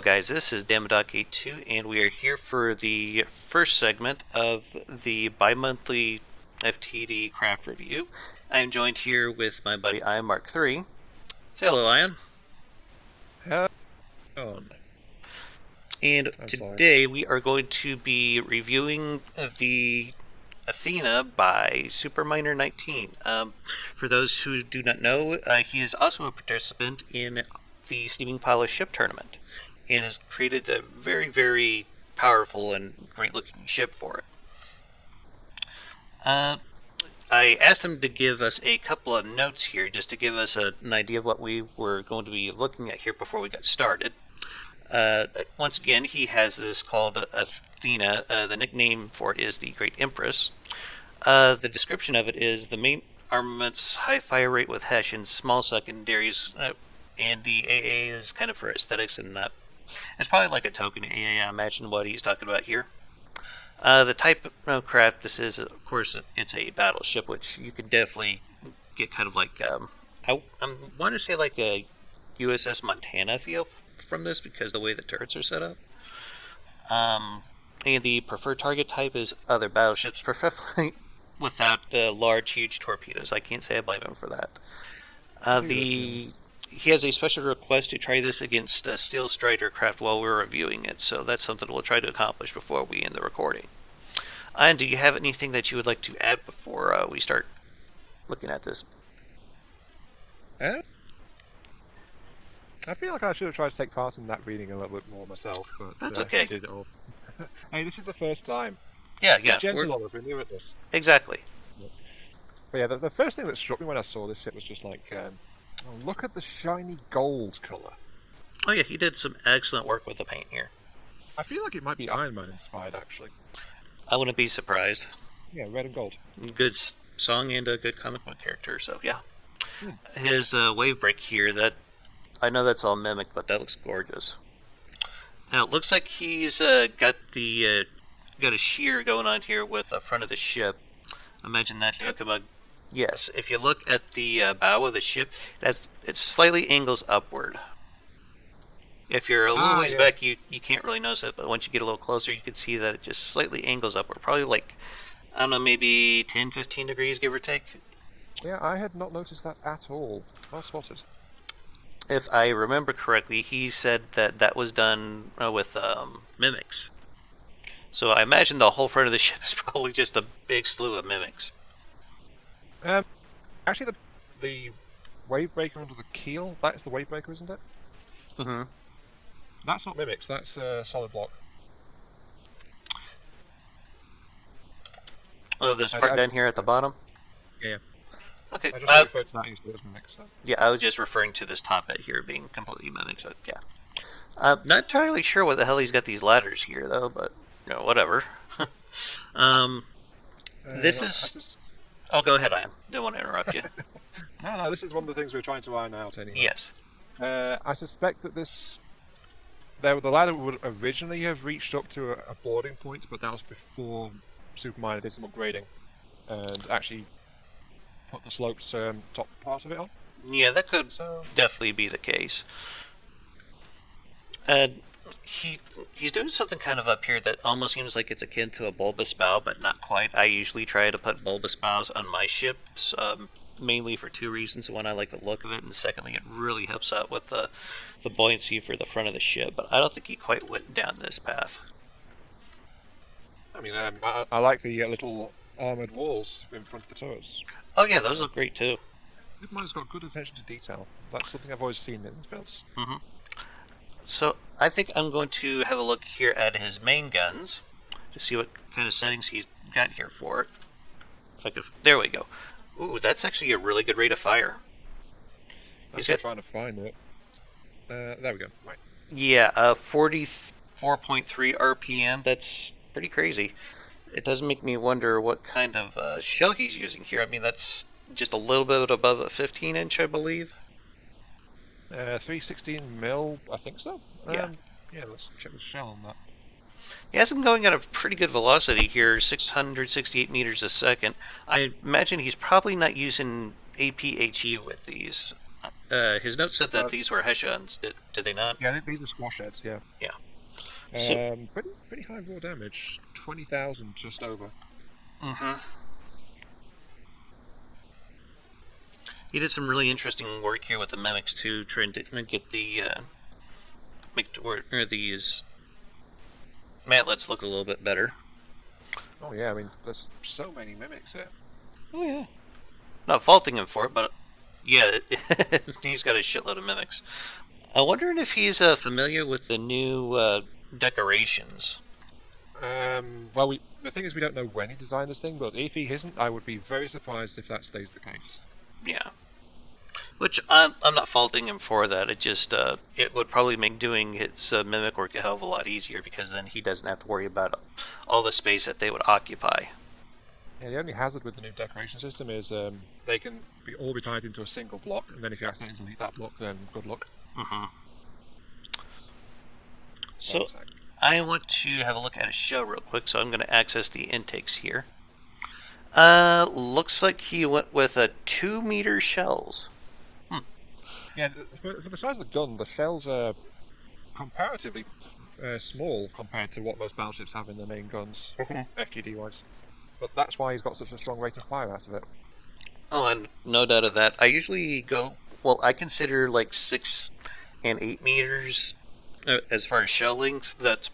Hello guys, this is Damodoc82 and we are here for the first segment of the bi-monthly FTD craft review. I am joined here with my buddy Ian Mark III. Say hello, Ian. Hello. And today we are going to be reviewing the Athena by superminer19. For those who do not know, he is also a participant in the Steaming Pile of Ship tournament and has created a very, very powerful and great-looking ship for it. I asked him to give us a couple of notes here just to give us an idea of what we were going to be looking at here before we got started. Once again, he has this called Athena. The nickname for it is the Great Empress. The description of it is the main armament's high fire rate with Hesh and small secondaries, and the AA is kind of for aesthetics and not. It's probably like a token AA, I imagine what he's talking about here. The type of craft this is, of course, it's a battleship, which you can definitely get kind of like, I want to say like a USS Montana feel from this because the way the turrets are set up. And the preferred target type is other battleships, preferably without large, huge torpedoes. I can't say I blame him for that. He has a special request to try this against Steel Strider craft while we're reviewing it, so that's something we'll try to accomplish before we end the recording. And do you have anything that you would like to add before we start looking at this? I feel like I should have tried to take part in that reading a little bit more myself, but that's okay. I did it all. Hey, this is the first time. Yeah. Gentle on us, we're new at this. Exactly. But yeah, the first thing that struck me when I saw this ship was just like, oh, look at the shiny gold colour. Oh yeah, he did some excellent work with the paint here. I feel like it might be Iron Man inspired, actually. I wouldn't be surprised. Yeah, red and gold. Good song and a good comic book character, so yeah. His wave break here, that I know that's all mimic, but that looks gorgeous. Now it looks like he's got a shear going on here with the front of the ship. Imagine that took him a. Yes, if you look at the bow of the ship, it slightly angles upward. If you're a little ways back, you can't really notice it, but once you get a little closer, you can see that it just slightly angles upward. Probably like, I don't know, maybe 10, 15 degrees, give or take. Yeah, I had not noticed that at all. Well spotted. If I remember correctly, he said that was done with mimics. So I imagine the whole front of the ship is probably just a big slew of mimics. Actually, the wave breaker under the keel, that's the wave breaker, isn't it? Mm-hmm. That's not mimics, that's solid block. Oh, this part down here at the bottom? Yeah. Okay. I just referred to that instead of mimics. So. Yeah, I was just referring to this top bit here being completely mimics, so yeah. Not entirely sure what the hell he's got these ladders here, though, but, you know, whatever. This is... Oh, go ahead, Ian. Didn't want to interrupt you. No, this is one of the things we're trying to iron out anyway. Yes. I suspect that the ladder would originally have reached up to a boarding point, but that was before Superminer did some upgrading and actually put the slopes top part of it on. Yeah, that could definitely be the case. He's doing something kind of up here that almost seems like it's akin to a bulbous bow, but not quite. I usually try to put bulbous bows on my ships, mainly for two reasons. One, I like the look of it, and secondly, it really helps out with the buoyancy for the front of the ship. But I don't think he quite went down this path. I mean, I like the little armoured walls in front of the turrets. Oh yeah, those look great too. Superminer's got good attention to detail. That's something I've always seen in his builds. Mm-hmm. So I think I'm going to have a look here at his main guns to see what kind of settings he's got here for it. If I could, there we go. Ooh, that's actually a really good rate of fire. I'm trying to find it. There we go. Right. Yeah, 44.3 RPM. That's pretty crazy. It does make me wonder what kind of shell he's using here. I mean, that's just a little bit above a 15-inch, I believe. 316 mil, I think so. Yeah. Yeah, let's check the shell on that. He has him going at a pretty good velocity here, 668 meters a second. I imagine he's probably not using APHE with these. His note said that these were Hessians. Did they not? Yeah, these are squash heads. Yeah. Yeah. So, Pretty high raw damage. 20,000 just over. mm-hmm. He did some really interesting work here with the mimics too, trying to get the these matlets look a little bit better. Oh yeah, I mean there's so many mimics here. Oh yeah. Not faulting him for it, but yeah, he's got a shitload of mimics. I'm wondering if he's familiar with the new decorations. Well, the thing is, we don't know when he designed this thing, but if he isn't, I would be very surprised if that stays the case. Yeah. Which I'm not faulting him for that. It just it would probably make doing his mimic work a hell of a lot easier, because then he doesn't have to worry about all the space that they would occupy. Yeah, the only hazard with the new decoration system is they can all be tied into a single block, and then if you accidentally delete that block, then good luck. Mm-hmm. So I want to have a look at his shell real quick, so I'm going to access the intakes here. Looks like he went with a 2-meter shells. Yeah, for the size of the gun, the shells are comparatively small compared to what most battleships have in their main guns, FTD-wise. But that's why he's got such a strong rate of fire out of it. Oh, and no doubt of that. I usually go... Well, I consider like 6 and 8 meters as far as shell length. That's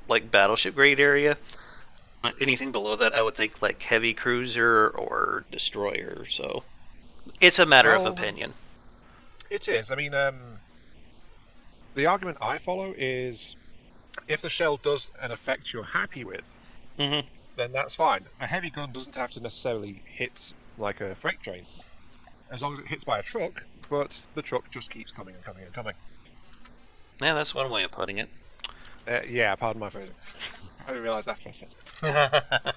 like battleship grade area. Anything below that, I would think like heavy cruiser or destroyer. So it's a matter of opinion. It is. I mean, the argument I follow is if the shell does an effect you're happy with, then that's fine. A heavy gun doesn't have to necessarily hit like a freight train, as long as it hits by a truck, but the truck just keeps coming and coming and coming. Yeah, that's one way of putting it. Yeah, pardon my phrasing. I didn't realise after I said it.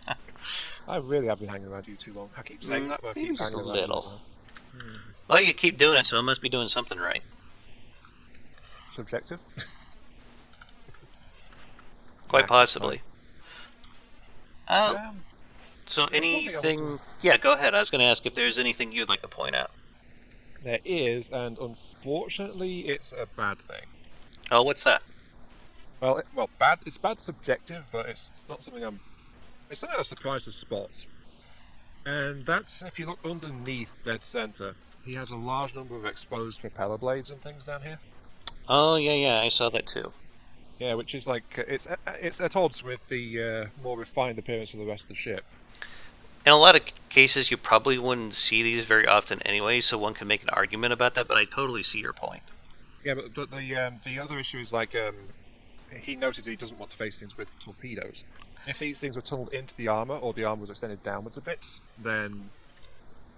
I really have been hanging around you too long. I keep saying that, but I keep just a hanging little. Well, you keep doing it, so it must be doing something right. Subjective? Quite possibly. So anything... Yeah, go ahead. I was going to ask if there's anything you'd like to point out. There is, and unfortunately it's a bad thing. Oh, what's that? Well, bad. It's bad subjective, but it's not something It's something I was surprised to spot. And that's if you look underneath dead center, he has a large number of exposed propeller blades and things down here. Oh yeah, I saw that too. Yeah, which is like it's at odds with the more refined appearance of the rest of the ship. In a lot of cases, you probably wouldn't see these very often anyway, so one can make an argument about that. But I totally see your point. Yeah, but the other issue is like he noted he doesn't want to face things with torpedoes. If these things were tunneled into the armor, or the armor was extended downwards a bit, then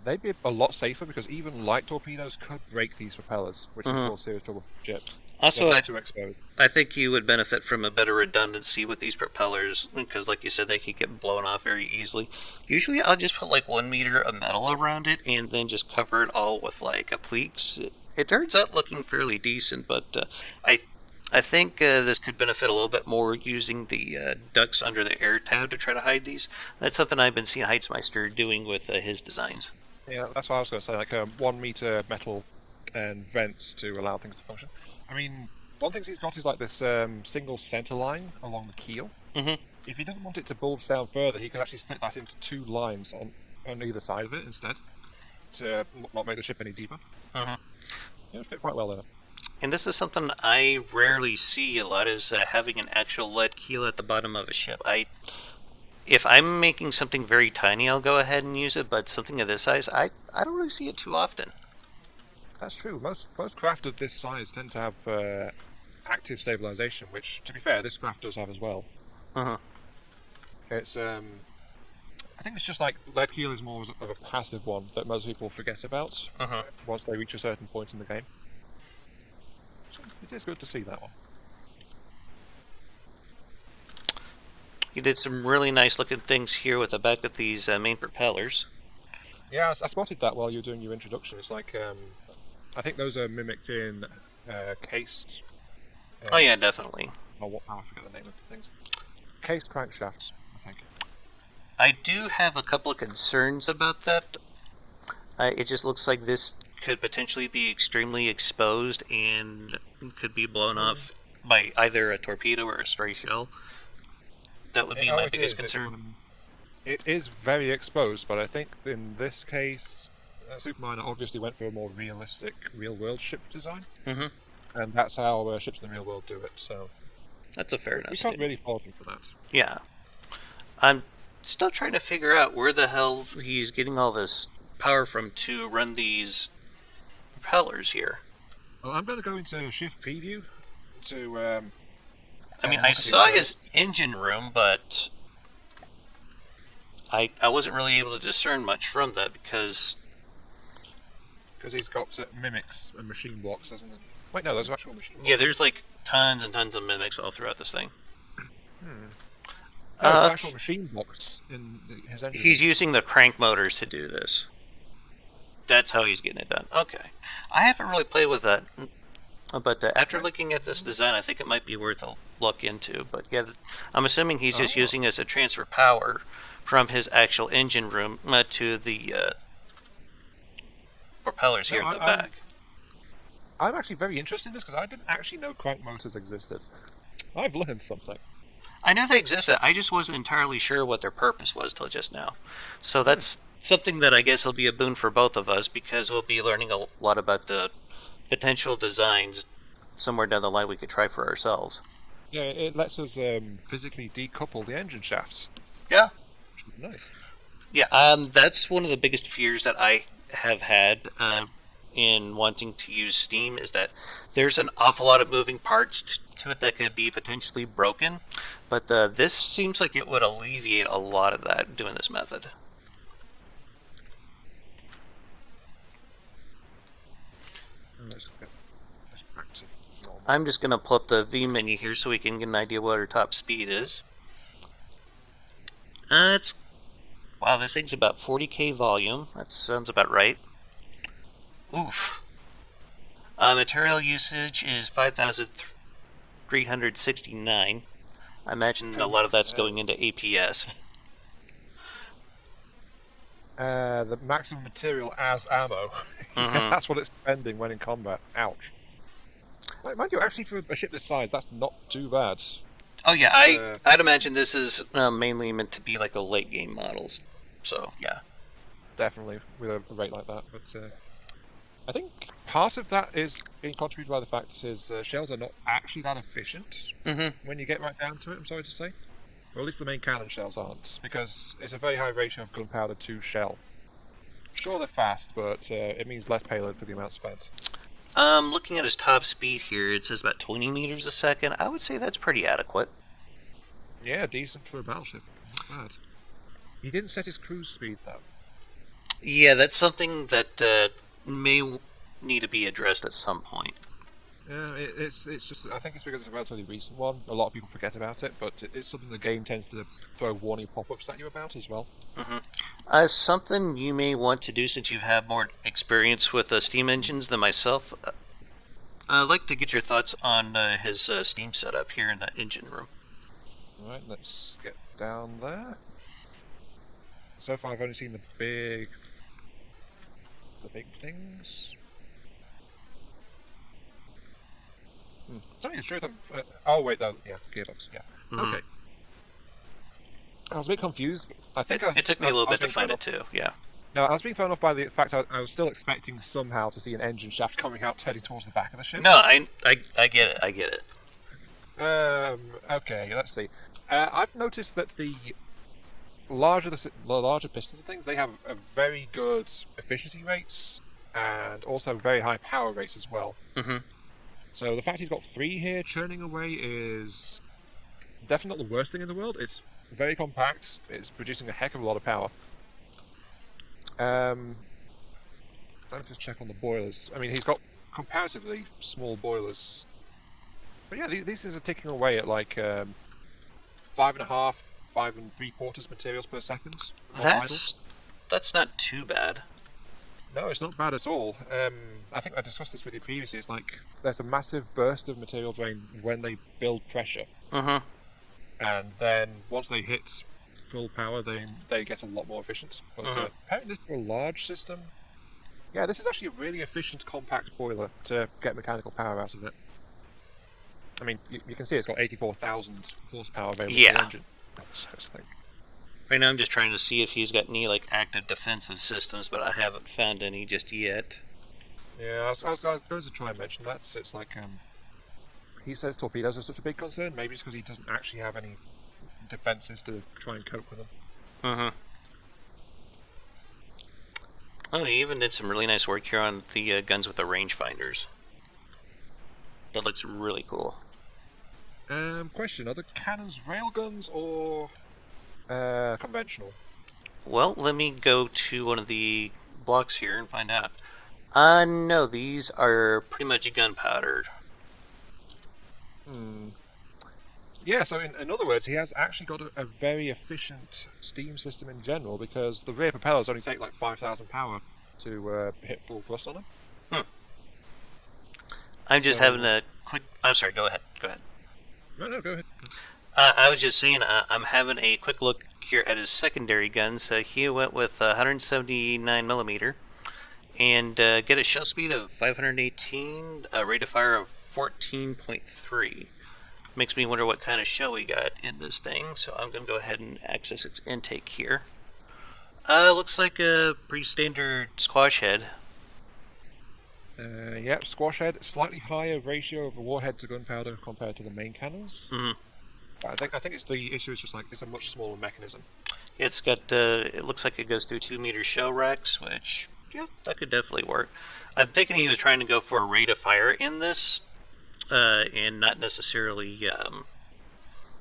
they'd be a lot safer, because even light torpedoes could break these propellers, which would cause serious trouble for ships. Also, I think you would benefit from a better redundancy with these propellers, because like you said, they could get blown off very easily. Usually I'll just put like 1 meter of metal around it, and then just cover it all with like a pleats. It turns out looking fairly decent, but I think this could benefit a little bit more using the ducts under the air tab to try to hide these. That's something I've been seeing Heitzmeister doing with his designs. Yeah, that's what I was going to say, like 1 meter metal and vents to allow things to function. I mean, one thing he's got is like this single center line along the keel. If he didn't want it to bulge down further, he could actually split that into 2 lines on either side of it instead, to not make the ship any deeper. It would fit quite well there. And this is something I rarely see a lot, is having an actual lead keel at the bottom of a ship. If I'm making something very tiny, I'll go ahead and use it, but something of this size, I don't really see it too often. That's true. Most craft of this size tend to have active stabilization, which, to be fair, this craft does have as well. It's I think it's just like lead keel is more of a passive one that most people forget about once they reach a certain point in the game. So it is good to see that one. You did some really nice looking things here with the back of these main propellers. Yeah, I spotted that while you were doing your introduction. It's like, I think those are mimicked in cased... oh yeah, definitely. I forget the name of the things. Cased crankshafts, I think. I do have a couple of concerns about that. It just looks like this could potentially be extremely exposed and could be blown off by either a torpedo or a stray shell. That would be my biggest concern. It is very exposed, but I think in this case, Superminer obviously went for a more realistic, real-world ship design. And that's how ships in the real world do it, so... That's a fair enough We can't really fault him for that. Yeah. I'm still trying to figure out where the hell he's getting all this power from to run these propellers here. Well, I'm going to go into shift preview to... I mean, I saw his engine room, but I wasn't really able to discern much from that because he's got mimics and machine blocks, doesn't he? Wait, no, those are actual machine blocks. Yeah, there's like tons and tons of mimics all throughout this thing. Actual machine blocks in his engine. He's using the crank motors to do this. That's how he's getting it done. Okay. I haven't really played with that, but after looking at this design, I think it might be worth a look into. But yeah, I'm assuming he's just using it as a transfer power from his actual engine room to the propellers here at the back. I'm actually very interested in this because I didn't actually know crank motors existed. I've learned something. I knew they existed. I just wasn't entirely sure what their purpose was till just now. So that's something that I guess will be a boon for both of us because we'll be learning a lot about the potential designs somewhere down the line we could try for ourselves. Yeah, it lets us physically decouple the engine shafts. Yeah. Which is nice. Yeah, that's one of the biggest fears that I have had in wanting to use Steam is that there's an awful lot of moving parts to it that could be potentially broken, but this seems like it would alleviate a lot of that doing this method. I'm just going to pull up the V menu here so we can get an idea what our top speed is. Wow, this thing's about 40k volume. That sounds about right. Oof. Material usage is 5,369. I imagine a lot of that's going into APS. The maximum material as ammo. That's what it's spending when in combat. Ouch. Mind you, actually, for a ship this size, that's not too bad. Oh yeah, I'd imagine this is mainly meant to be like a late game models. So yeah, definitely with a rate like that. But I think part of that is being contributed by the fact his shells are not actually that efficient when you get right down to it. I'm sorry to say, or at least the main cannon shells aren't, because it's a very high ratio of gunpowder to shell. Sure, they're fast, but it means less payload for the amount spent. Looking at his top speed here, it says about 20 meters a second. I would say that's pretty adequate. Yeah, decent for a battleship. Not bad. He didn't set his cruise speed, though. Yeah, that's something that may need to be addressed at some point. Yeah, it's just, I think it's because it's a relatively recent one. A lot of people forget about it, but it's something the game tends to throw warning pop-ups at you about as well. Something you may want to do since you have more experience with steam engines than myself. I'd like to get your thoughts on his steam setup here in that engine room. Alright, let's get down there. So far I've only seen the big things. Tell me the truth, oh wait, no, yeah, gearbox, yeah. Okay. I was a bit confused. I think it took me a little bit to find it too, yeah. No, I was being thrown off by the fact I was still expecting somehow to see an engine shaft coming out heading towards the back of the ship. No, I get it, okay, let's see. I've noticed that the larger pistons and things, they have a very good efficiency rates and also very high power rates as well. So the fact he's got 3 here churning away is definitely not the worst thing in the world. It's very compact. It's producing a heck of a lot of power. Let me just check on the boilers. I mean, he's got comparatively small boilers. But yeah, these things are ticking away at like 5.5, 5 3/4 materials per second. That's not too bad. No, it's not bad at all. I think I discussed this with you previously. It's like there's a massive burst of material drain when they build pressure. And then once they hit full power, they get a lot more efficient. But apparently, this is a large system. Yeah, this is actually a really efficient, compact boiler to get mechanical power out of it. I mean, you can see it's got 84,000 horsepower available for the Yeah. engine. So it's like, Right now I'm just trying to see if he's got any like active defensive systems, but I haven't found any just yet. yeah, I was going to try and mention that. It's like, he says torpedoes are such a big concern. Maybe it's because he doesn't actually have any defenses to try and cope with them. Mm-hmm. Oh, he even did some really nice work here on the guns with the rangefinders. That looks really cool. Question: are the cannons railguns or conventional? Well, let me go to one of the blocks here and find out. No, these are pretty much gunpowder. Yeah, so in other words, he has actually got a very efficient steam system in general because the rear propellers only take like 5,000 power to hit full thrust on them. I'm just So- having a quick. I'm sorry. Go ahead. Go ahead. No, go ahead. I was just saying. I'm having a quick look here at his secondary guns. He went with 179 millimeter, and get a shell speed of 518, a rate of fire of 14.3. Makes me wonder what kind of shell we got in this thing. So I'm going to go ahead and access its intake here. Looks like a pretty standard squash head. Yep, squash head, slightly higher ratio of the warhead to gunpowder compared to the main cannons. Mhm. I think it's the issue is just like it's a much smaller mechanism. It's got, it looks like it goes through 2-meter shell racks, which, yeah, that could definitely work. I'm thinking he was trying to go for a rate of fire in this, and not necessarily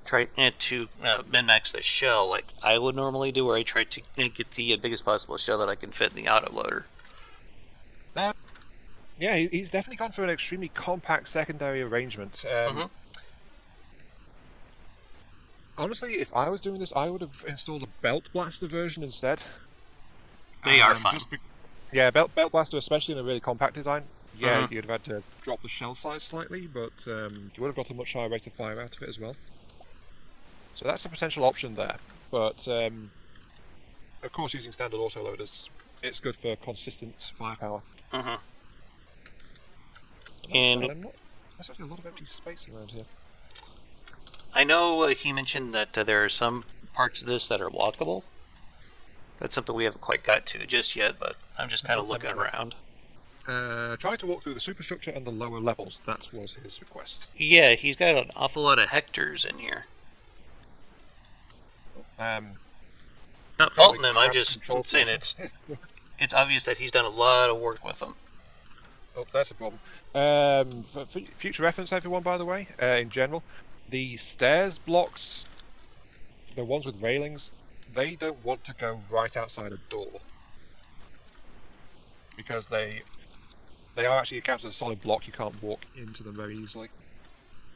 try to min-max the shell like I would normally do, where I try to get the biggest possible shell that I can fit in the autoloader. Yeah, he's definitely gone for an extremely compact secondary arrangement. Honestly, if I was doing this, I would have installed a belt blaster version instead. They are fun. Yeah, belt blaster, especially in a really compact design. Yeah, Mhm. you'd have had to drop the shell size slightly, but you would have got a much higher rate of fire out of it as well. So that's a potential option there. But of course, using standard autoloaders, it's good for consistent firepower. And There's actually a lot of empty space around here. I know he mentioned that there are some parts of this that are walkable. That's something we haven't quite got to just yet, but I'm just kind of looking around. Try to walk through the superstructure and the lower levels. That was his request. Yeah, he's got an awful lot of hectares in here. Not faulting him, I'm just saying it's obvious that he's done a lot of work with them. Oh, that's a problem. For future reference, everyone, by the way, in general, the stairs blocks, the ones with railings, they don't want to go right outside a door. Because they are actually accounted as a solid block, you can't walk into them very easily.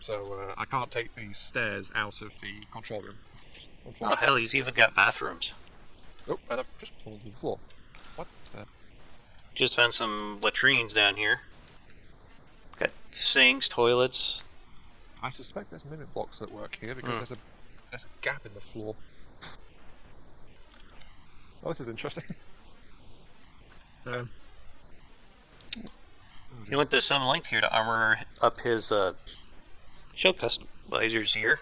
So I can't take these stairs out of the control room. Oh, hell, he's even got bathrooms. Oh, and I've just fallen to the floor. What the? Just found some latrines down here. Got sinks, toilets. I suspect there's mimic blocks at work here because there's a gap in the floor. Oh, this is interesting. He went to some length here to armor up his shell customizers here.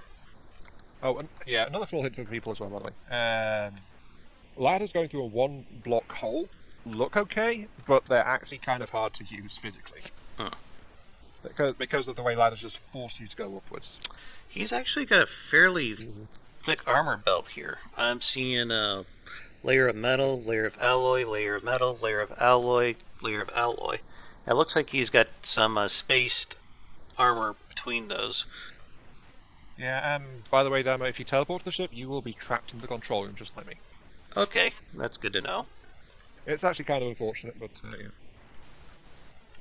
Oh, and yeah, another small hint for people as well, by the way. Ladders going through a one-block hole look okay, but they're actually kind of hard to use physically. Because of the way ladders just force you to go upwards. He's actually got a fairly thick armor belt here. I'm seeing a layer of metal, layer of alloy, layer of metal, layer of alloy, layer of alloy. It looks like he's got some spaced armor between those. Yeah, by the way, Damo, if you teleport to the ship, you will be trapped in the control room, just like me. Okay, that's good to know. It's actually kind of unfortunate, but yeah.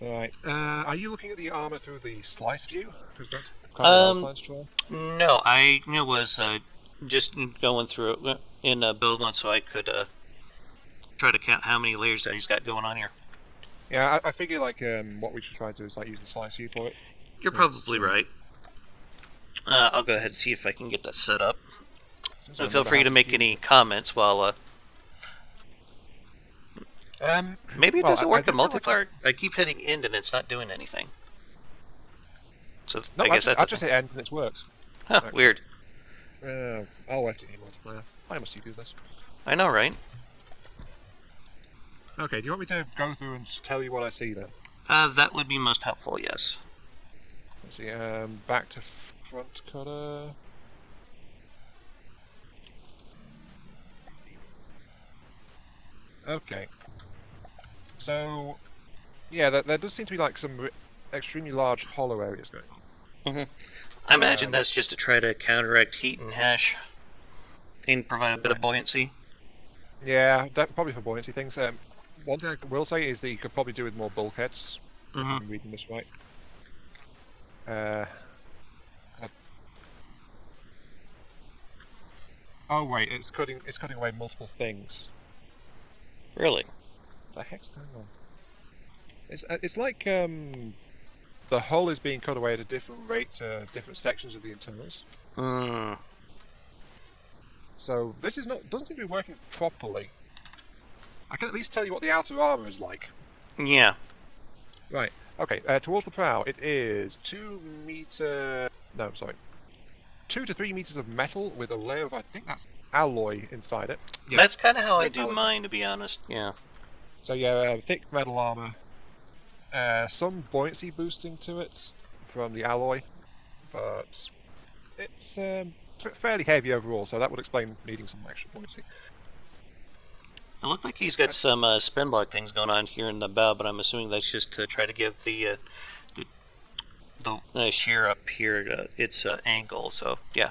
Right. Are you looking at the armor through the slice view? Because that's kind of what I was trying. No, I was just going through it in build one so I could try to count how many layers that he's got going on here. Yeah, I figure like what we should try to do is like use the slice view for it. You're probably right. I'll go ahead and see if I can get that set up. Feel free to make any comments while Maybe it well, doesn't work in do feel like multiplayer. I keep hitting end and it's not doing anything. So No, I guess that's I a just thing. hit end and it's worked. Huh, weird. Oh, FTD multiplayer. Why must you do this? I know, right? Okay, do you want me to go through and just tell you what I see then? That would be most helpful, yes. Let's see, back to front cutter. Okay. So, yeah, there does seem to be like some extremely large hollow areas going on. Mm-hmm. I imagine that's just to try to counteract heat and hash and provide a bit of buoyancy. Yeah, that probably for buoyancy things. One thing I will say is that you could probably do with more bulkheads. If I'm reading this right. Oh wait, it's cutting away multiple things. Really? What the heck's going on? It's like the hull is being cut away at a different rate to different sections of the internals. So this doesn't seem to be working properly. I can at least tell you what the outer armor is like. Yeah. Right. Okay. Towards the prow, it is 2 to 3 meters of metal with a layer of, I think that's alloy inside it. Yeah. That's kind of how I do mine, to be honest. Yeah. So yeah, thick metal armor. Some buoyancy boosting to it from the alloy, but it's fairly heavy overall, so that would explain needing some extra buoyancy. It looked like he's got some spin block things going on here in the bow, but I'm assuming that's just to try to give the shear up here its angle. So yeah.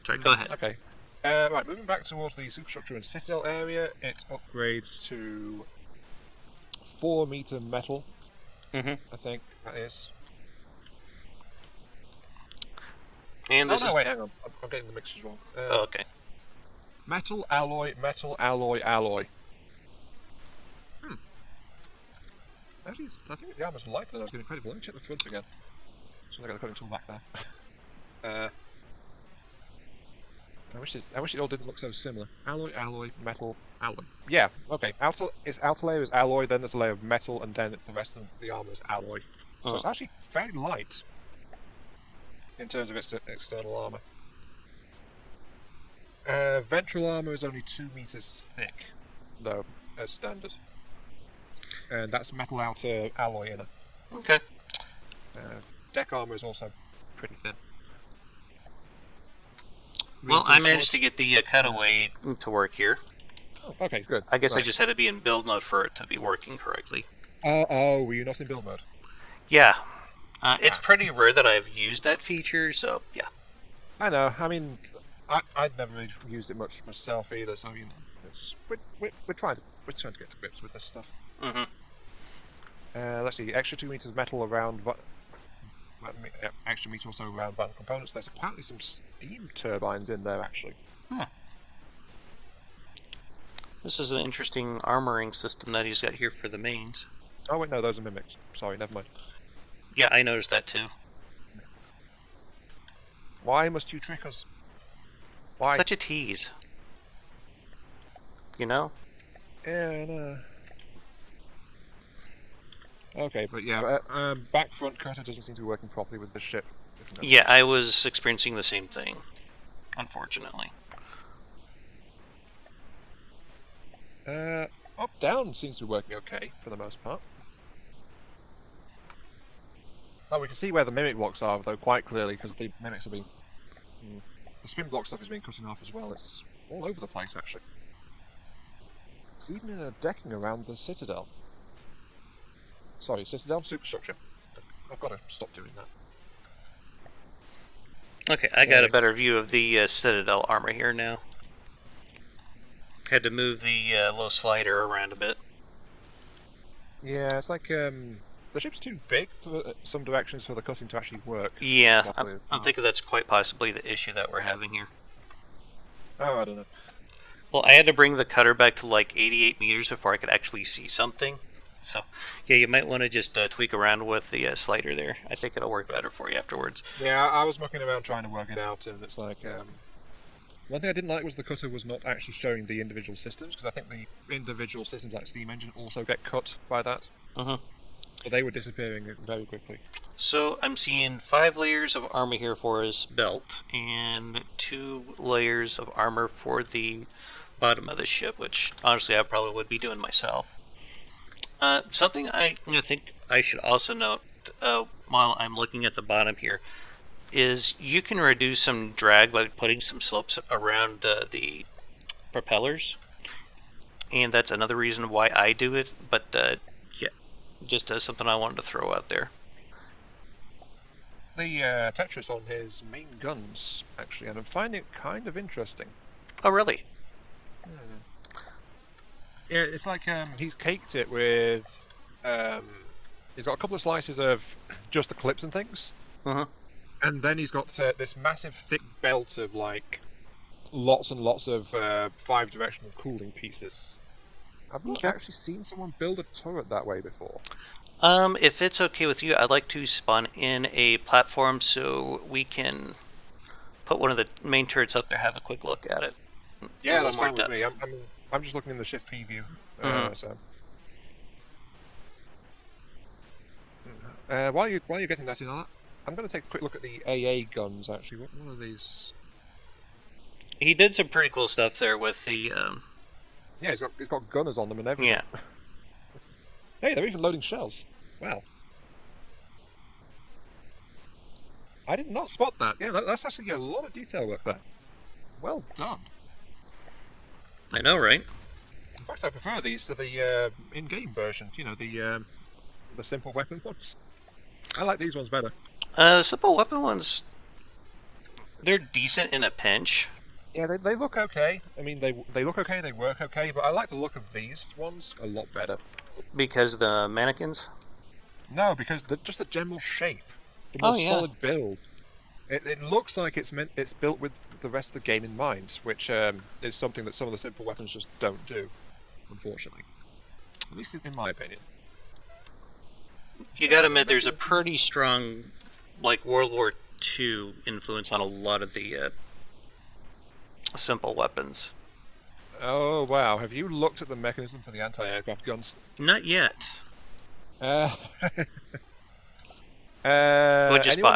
Sorry, go ahead. Okay. Right, moving back towards the superstructure and citadel area, it upgrades to 4 meter metal. I think that is. And this wait, hang on. I'm getting the mixtures wrong. okay. Metal, alloy, alloy. Actually, I think the armor's lighter than I was getting credit for. Let me check the front again. So I got the cutting tool back there. I wish it all didn't look so similar. Alloy, metal, alloy. Yeah, okay. Its outer layer is alloy, then there's a layer of metal, and then the rest of the armor is alloy. So it's actually fairly light in terms of its external armor. Ventral armor is only 2 meters thick, though, as standard. And that's metal outer, alloy inner. Okay. Deck armor is also pretty thin. Well, I managed to get the cutaway to work here. Oh, okay, good. I guess I just had to be in build mode for it to be working correctly. Were you not in build mode? Yeah. It's pretty rare that I've used that feature, so yeah. I know. I mean, I'd never really used it much myself either, so you know, we're trying to get to grips with this stuff. Let's see. Extra 2 meters of metal around. Extra meter or so around vital components. There's apparently some steam turbines in there, actually. This is an interesting armoring system that he's got here for the mains. Oh wait, no, those are mimics. Sorry, never mind. Yeah, I noticed that too. Why must you trick us? Why? Such a tease. You know? Yeah, no. Okay, but yeah, back front cutter doesn't seem to be working properly with the ship. Yeah, I was experiencing the same thing, unfortunately. Up down seems to be working okay for the most part. Oh, we can see where the mimic blocks are though quite clearly because the mimics have been. The spin block stuff is being cut off as well. It's all over the place actually. It's even in a decking around the citadel. Sorry, citadel superstructure. I've got to stop doing that. Okay, I got a better view of the Citadel armor here now. Had to move the low slider around a bit. Yeah, it's like the ship's too big for some directions for the cutting to actually work. Yeah, I'm thinking that's quite possibly the issue that we're having here. Oh, I don't know. Well, I had to bring the cutter back to like 88 meters before I could actually see something. So, yeah, you might want to just tweak around with the slider there. I think it'll work better for you afterwards. Yeah, I was mucking around trying to work it out, and it's like, One thing I didn't like was the cutter was not actually showing the individual systems, because I think the individual systems like Steam Engine also get cut by that. Uh-huh. So they were disappearing very quickly. So I'm seeing 5 layers of armor here for his belt, and 2 layers of armor for the bottom of the ship, which honestly I probably would be doing myself. Something I think I should also note while I'm looking at the bottom here is you can reduce some drag by putting some slopes around the propellers, and that's another reason why I do it, but yeah, just something I wanted to throw out there. The Tetris on his main guns, actually, and I'm finding it kind of interesting. Oh, really? Yeah, it's like he's caked it with... he's got a couple of slices of just the clips and things. Uh-huh. And then he's got this massive thick belt of like lots and lots of 5-directional cooling pieces. I've not actually seen someone build a turret that way before. If it's okay with you, I'd like to spawn in a platform so we can put one of the main turrets up there, have a quick look at it. Yeah, that's fine with me. I'm just looking in the shift preview. While you're getting that in, I'm going to take a quick look at the AA guns. Actually, what are these? He did some pretty cool stuff there with the. Yeah, he's got gunners on them and everything. Yeah. Hey, they're even loading shells. Wow. I did not spot that. Yeah, that's actually a lot of detail work there. Well done. I know, right? In fact, I prefer these to the in-game version. You know, the simple weapon ones. I like these ones better. The simple weapon ones, they're decent in a pinch. Yeah, they look okay. I mean, they look okay, they work okay, but I like the look of these ones a lot better. Because of the mannequins? No, because just the general shape. The more solid build. It looks like it's built with the rest of the game in mind, which is something that some of the simple weapons just don't do, unfortunately. At least in my opinion. You gotta admit, there's a pretty strong, like, World War II influence on a lot of the simple weapons. Oh, wow. Have you looked at the mechanism for the anti-aircraft guns? Not yet. Anyone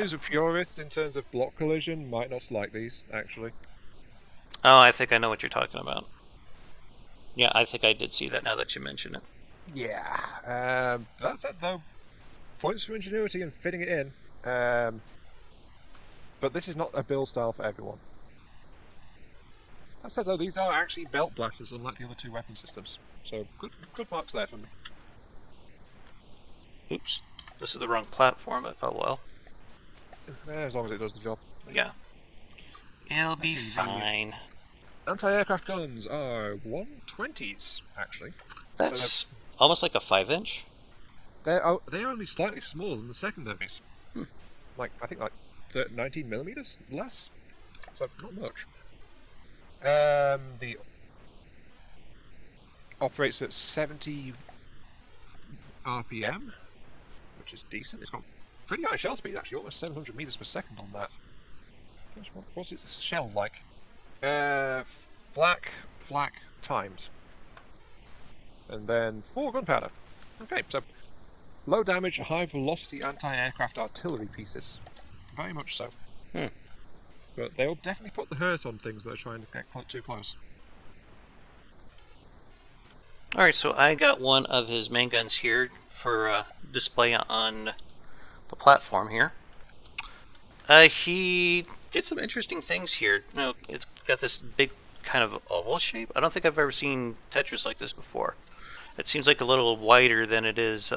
who's a purist in terms of block collision might not like these, actually. Oh, I think I know what you're talking about. Yeah, I think I did see that now that you mention it. Yeah. That said, though, points for ingenuity and fitting it in. But this is not a build style for everyone. That said, though, these are actually belt blasters, unlike the other 2 weapon systems. So, good marks there for me. Oops. This is the wrong platform, but oh well. As long as it does the job. Yeah. It'll be fine. Anti-aircraft guns are 120s, actually. That's almost like a 5-inch. They're only slightly smaller than the secondaries. I think 19 millimeters less. So not much. The operates at 70 RPM, which is decent. It's got pretty high shell speed, actually, almost 700 meters per second on that. What's its shell like? Flak timed. And then 4 gunpowder. Okay, so low damage, high velocity anti-aircraft artillery pieces. Very much so. But they'll definitely put the hurt on things that are trying to get too close. Alright, so I got one of his main guns here for display on the platform here. He did some interesting things here. It's got this big kind of oval shape. I don't think I've ever seen Tetris like this before. It seems like a little wider than it is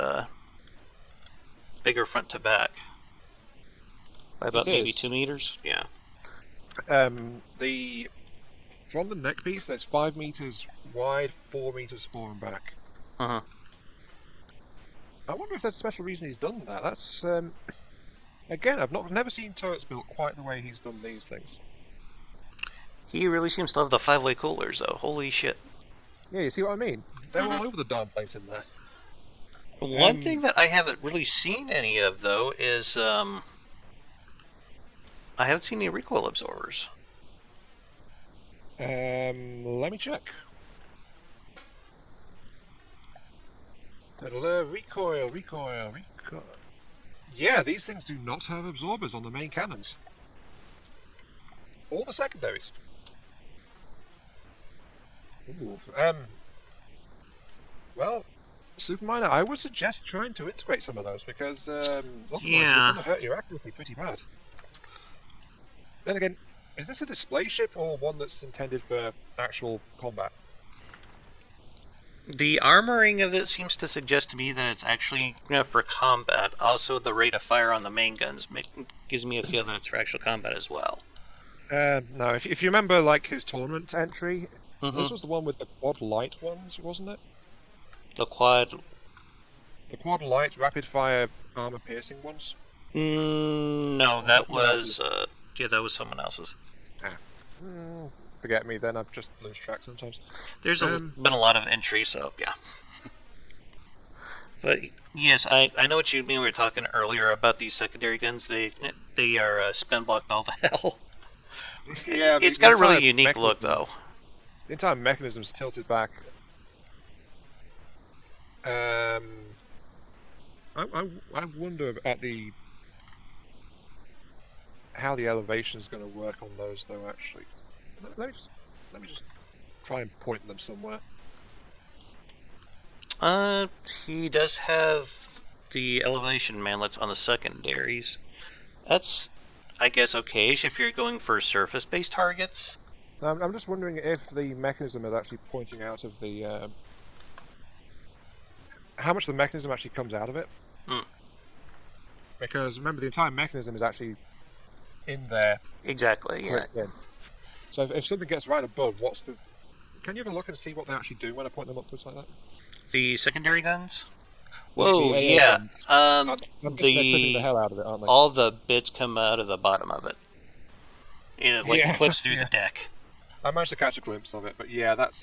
bigger front to back. By about maybe 2 meters? Yeah. From the neck piece, there's 5 meters wide, 4 meters fore and back. Uh-huh. I wonder if there's a special reason he's done that. That's again, I've never seen turrets built quite the way he's done these things. He really seems to love the 5-way coolers, though. Holy shit. Yeah, you see what I mean? They're all over the darn place in there. One thing that I haven't really seen any of, though, is I haven't seen any recoil absorbers. Let me check. Recoil. Yeah, these things do not have absorbers on the main cannons. All the secondaries. Ooh. Well, Superminer, I would suggest trying to integrate some of those because otherwise you're going to hurt your accuracy pretty bad. Then again, is this a display ship or one that's intended for actual combat? The armoring of it seems to suggest to me that it's actually for combat. Also, the rate of fire on the main guns gives me a feel that it's for actual combat as well. No, if you remember, like his tournament entry, this was the one with the quad light ones, wasn't it? The quad light rapid fire armor piercing ones. No, that was that was someone else's. Forget me then. I've just lose track sometimes. There's been a lot of entries, so yeah. But yes, I know what you mean. We were talking earlier about these secondary guns. They are spin blocked all to hell. Yeah, it's got a really unique look though. The entire mechanism's tilted back. I wonder at how the elevation is going to work on those though. Actually, let me just try and point them somewhere. He does have the elevation mantlets on the secondaries. That's, I guess, okay-ish if you're going for surface-based targets. I'm just wondering if the mechanism is actually pointing out of the how much the mechanism actually comes out of it. Because remember, the entire mechanism is actually in there. Exactly, yeah. So if something gets right above, can you have a look and see what they actually do when I point them upwards like that? The secondary guns? Whoa, yeah. They're clipping the hell out of it, aren't they? All the bits come out of the bottom of it. It clips through the deck. I managed to catch a glimpse of it, but yeah, that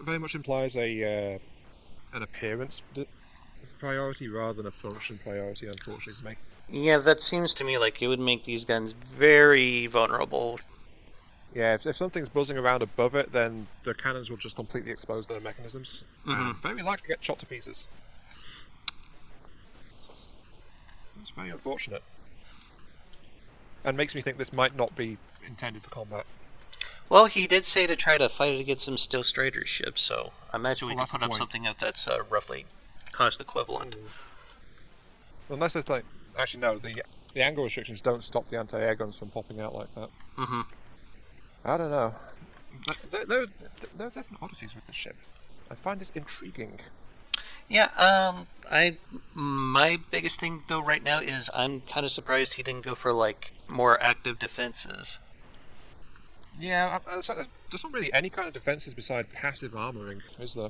very much implies an appearance priority rather than a function priority, unfortunately, to me. Yeah, that seems to me like it would make these guns very vulnerable. Yeah, if something's buzzing around above it, then the cannons will just completely expose their mechanisms. Very likely get shot to pieces. It's very unfortunate. And makes me think this might not be intended for combat. Well, he did say to try to fight it against some Steel Strider ships, so I imagine we can put up something that's roughly cost equivalent. Unless it's like... Actually, no, the angle restrictions don't stop the anti-air guns from popping out like that. I don't know. But there are definite oddities with this ship. I find it intriguing. Yeah, my biggest thing though right now is I'm kind of surprised he didn't go for like more active defenses. Yeah, there's not really any kind of defenses beside passive armoring, is there?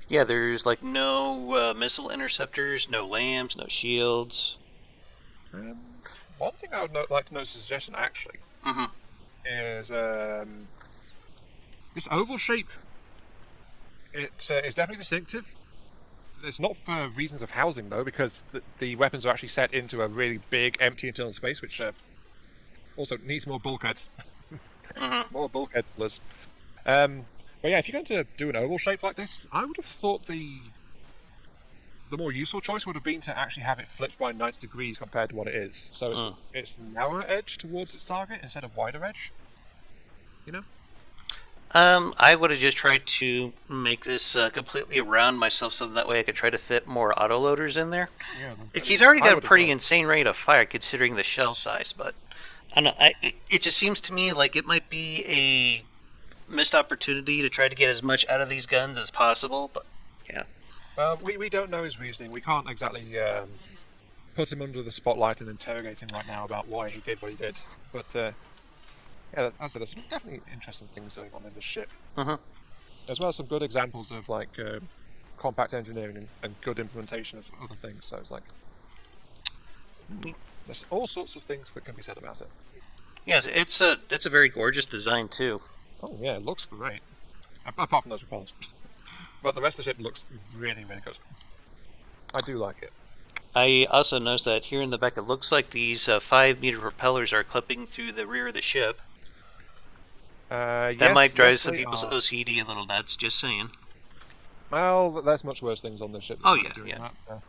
Yeah, there's like no missile interceptors, no lambs, no shields. One thing I would like to note as a suggestion, actually, is this oval shape. It's definitely distinctive. It's not for reasons of housing, though, because the weapons are actually set into a really big, empty internal space, which also needs more bulkheads. More bulkhead pillars. But yeah, if you're going to do an oval shape like this, I would have thought the more useful choice would have been to actually have it flipped by 90 degrees compared to what it is. So it's narrower edge towards its target instead of wider edge. You know? I would have just tried to make this completely around myself so that way I could try to fit more autoloaders in there. Yeah, he's already got a pretty insane rate of fire considering the shell size, but I don't know, it just seems to me like it might be a missed opportunity to try to get as much out of these guns as possible, but yeah. We don't know his reasoning. We can't exactly put him under the spotlight and interrogate him right now about why he did what he did. But yeah, as I said, there's some definitely interesting things going on in this ship. As well as some good examples of like compact engineering and good implementation of other things. So it's like there's all sorts of things that can be said about it. Yes, it's a very gorgeous design too. Oh yeah, it looks great. Apart from those repellents. But the rest of the ship looks really, really good. I do like it. I also noticed that here in the back, it looks like these 5-meter propellers are clipping through the rear of the ship. That Yes, might drive yes, some they people's are. OCD a little nuts, just saying. Well, there's much worse things on this ship Oh, than yeah, doing yeah. that.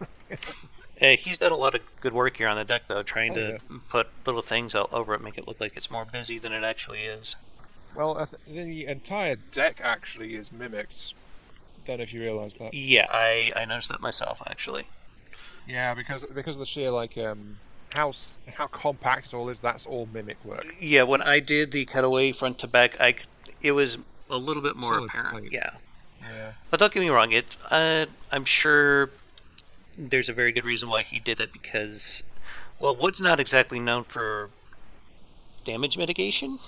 So. He's done a lot of good work here on the deck, though, trying Oh, to yeah. put little things all over it, make it look like it's more busy than it actually is. Well, the entire deck actually is mimicked. Don't know if you realise that. Yeah, I noticed that myself, actually. Yeah, because of the sheer how compact it all is. That's all mimic work. Yeah, when I did the cutaway front to back, it was a little bit more Solid apparent. plate. Yeah, Yeah. but don't get me wrong. I'm sure there's a very good reason why he did that because, well, wood's not exactly known for damage mitigation.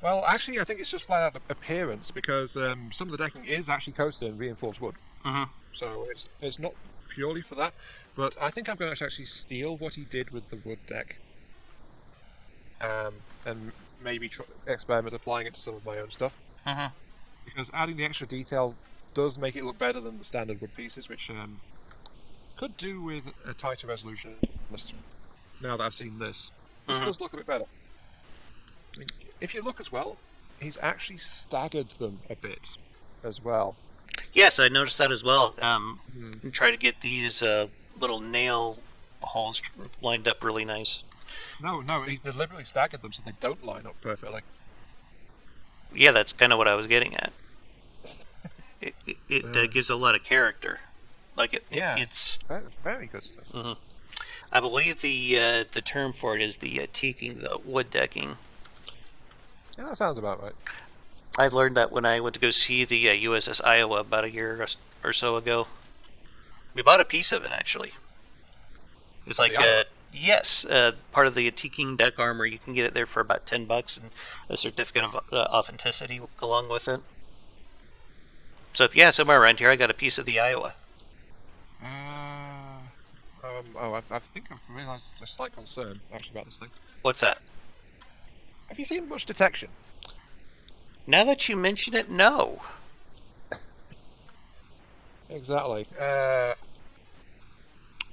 Well, actually, I think it's just flat out appearance because some of the decking is actually coated in reinforced wood. Mm-hmm. So it's not purely for that. But I think I'm going to actually steal what he did with the wood deck, and maybe experiment applying it to some of my own stuff. Mm-hmm. Because adding the extra detail does make it look better than the standard wood pieces, which could do with a tighter resolution. Now that I've seen this does look a bit better. I mean, if you look as well, he's actually staggered them a bit as well. Yes, I noticed that as well. Try to get these little nail holes lined up really nice. No, he's deliberately staggered them so they don't line up perfectly. Yeah, that's kind of what I was getting at. It gives a lot of character. It's very, very good stuff. Mm-hmm. I believe the term for it is the teaking, the wood decking. Yeah, that sounds about right. I learned that when I went to go see the USS Iowa about a year or so ago. We bought a piece of it, actually. It's like, yes, part of the teaking deck armor. You can get it there for about $10 and a certificate of authenticity along with it. So, yeah, somewhere around here I got a piece of the Iowa. I think I've realised a slight concern, actually, about this thing. What's that? Have you seen much detection? Now that you mention it, no. Exactly.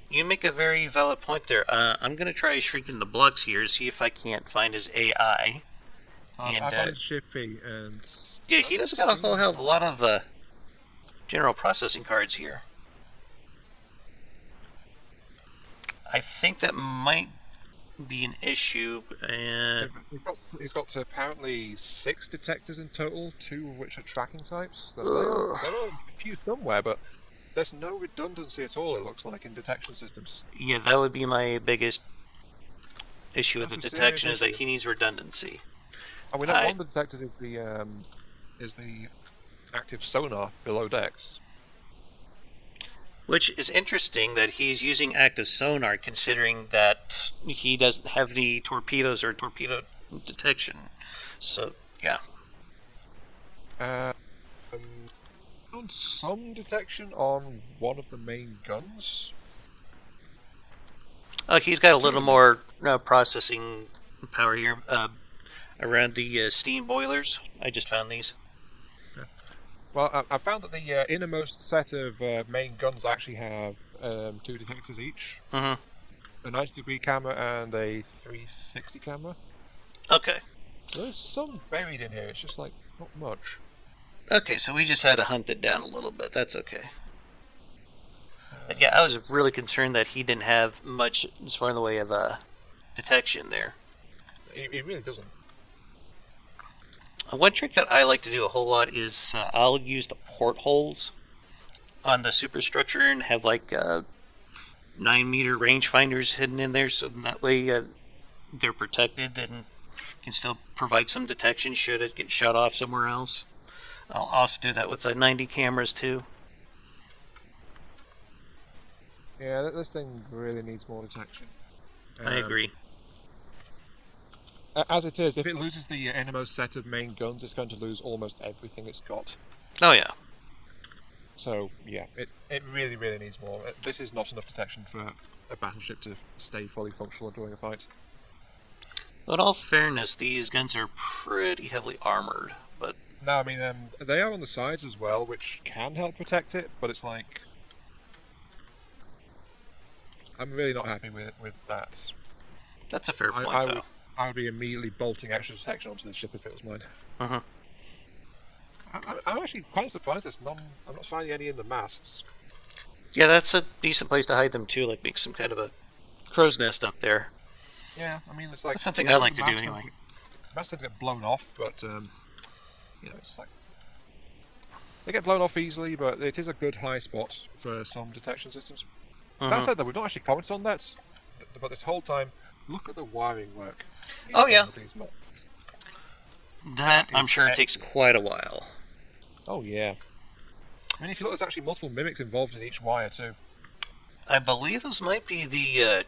You make a very valid point there. I'm going to try shrinking the blocks here, see if I can't find his AI. I found his Shippy, and... Yeah, he doesn't got a whole hell of a lot of general processing cards here. I think that might be an issue. He's got apparently 6 detectors in total, 2 of which are tracking types. There are a few somewhere, but there's no redundancy at all, it looks like, in detection systems. Yeah, that would be my biggest issue with the detection, is that he needs redundancy. And we know one of the detectors is the active sonar below decks. Which is interesting that he's using active sonar, considering that he doesn't have any torpedoes or torpedo detection. So, yeah. Found some detection on one of the main guns. He's got a little more processing power here around the steam boilers. I just found these. Well, I found that the innermost set of main guns actually have 2 detectors each. Mm-hmm. A 90-degree camera and a 360 camera. Okay. There's some buried in here, it's just like, not much. Okay, so we just had to hunt it down a little bit. That's okay. But yeah, I was really concerned that he didn't have much as far in the way of detection there. He really doesn't. One trick that I like to do a whole lot is I'll use the portholes on the superstructure and have like 9-meter rangefinders hidden in there, so that way they're protected and can still provide some detection should it get shot off somewhere else. I'll also do that with the 90 cameras too. Yeah, this thing really needs more detection. I agree. As it is, if it loses the innermost set of main guns, it's going to lose almost everything it's got. Oh yeah. So, yeah, it really, really needs more. This is not enough detection for a battleship to stay fully functional during a fight. In all fairness, these guns are pretty heavily armored, but... No, I mean, they are on the sides as well, which can help protect it, but it's like... I'm really not happy with that. That's a fair point, though. I would be immediately bolting extra detection onto the ship if it was mine. Uh-huh. I'm actually quite surprised I'm not finding any in the masts. Yeah, that's a decent place to hide them, too, like make some kind of a crow's nest up there. Yeah, I mean, it's like... That's something I like to do, anyway. Masts tend to get blown off, but, it's like... They get blown off easily, but it is a good high spot for some detection systems. That said, though, we've not actually commented on that, but this whole time, look at the wiring work. Oh, yeah. That, I'm sure, takes quite a while. Oh, yeah. I mean, if you look, there's actually multiple mimics involved in each wire, too. I believe those might be the,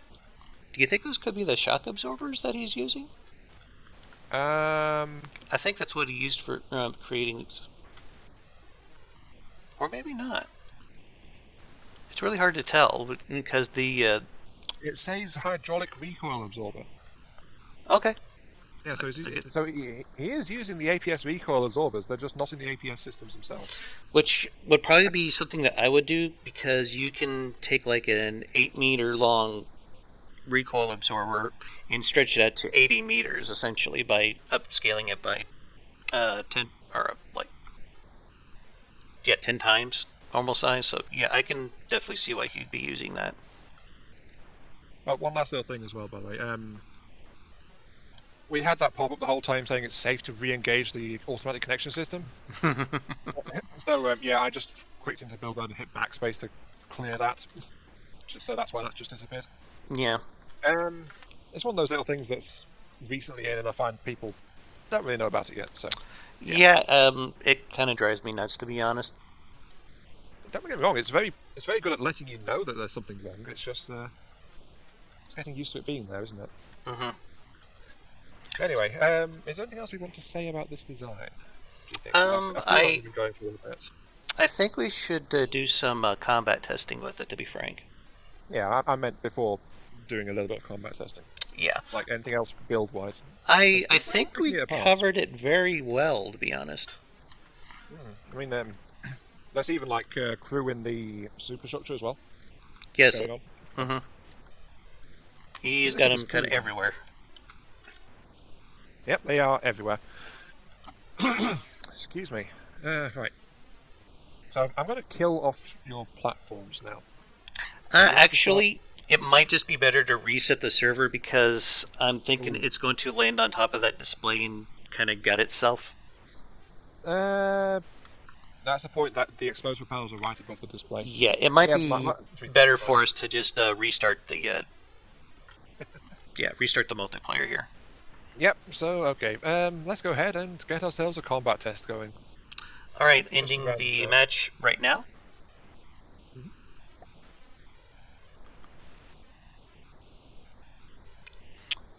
do you think those could be the shock absorbers that he's using? I think that's what he used for creating... Or maybe not. It's really hard to tell, because the... It says hydraulic recoil absorber. Okay. Yeah, so he is using the APS recoil absorbers, they're just not in the APS systems themselves. Which would probably be something that I would do, because you can take like an 8-meter long recoil absorber and stretch it out to 80 meters, essentially, by upscaling it by 10, or like, 10 times normal size. So yeah, I can definitely see why he'd be using that. One last little thing as well, by the way. We had that pop-up the whole time saying it's safe to re-engage the automatic connection system. So, yeah, I just clicked into build mode and hit backspace to clear that. So that's why that's just disappeared. Yeah. It's one of those little things that's recently in, and I find people don't really know about it yet, so... Yeah, it kind of drives me nuts, to be honest. Don't get me wrong, it's very good at letting you know that there's something wrong. It's just, it's getting used to it being there, isn't it? Mm-hmm. Anyway, is there anything else we want to say about this design? Do you think? I been going through a bit. I think we should do some combat testing with it, to be frank. Yeah, I meant before doing a little bit of combat testing. Yeah. Like anything else build-wise. I think we covered it very well, to be honest. I mean, there's even like crew in the superstructure as well. Yes. Mm-hmm. He's got them kind of everywhere. Yep, they are everywhere. Excuse me. Right. So I'm going to kill off your platforms now. Actually, it might just be better to reset the server, because I'm thinking it's going to land on top of that display and kind of gut itself. That's the point that the exposed propellers are right above the display. Yeah, it might be better for us to just restart the restart the multiplayer here. Yep, so, okay. Let's go ahead and get ourselves a combat test going. Alright, ending the match right now. Mm-hmm.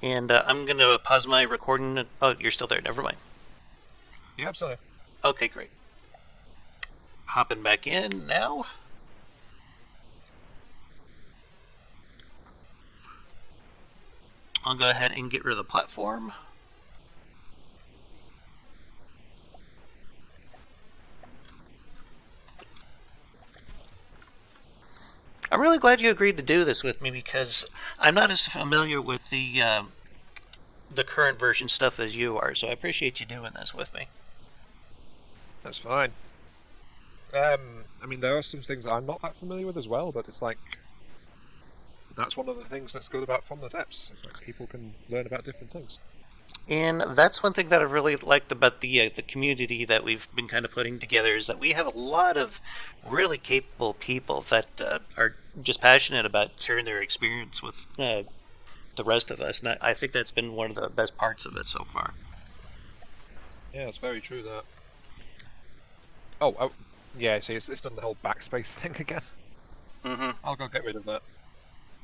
And I'm going to pause my recording. Oh, you're still there. Never mind. Yeah, I'm still there. Okay, great. Hopping back in now. I'll go ahead and get rid of the platform. I'm really glad you agreed to do this with me, because I'm not as familiar with the current version stuff as you are, so I appreciate you doing this with me. That's fine. I mean, there are some things I'm not that familiar with as well, but it's like... That's one of the things that's good about From the Depths. It's like people can learn about different things. And that's one thing that I've really liked about the community that we've been kind of putting together, is that we have a lot of really capable people that are just passionate about sharing their experience with the rest of us. And I think that's been one of the best parts of it so far. Yeah, it's very true, that. Oh yeah, see, it's done the whole backspace thing again. Mm-hmm. I'll go get rid of that.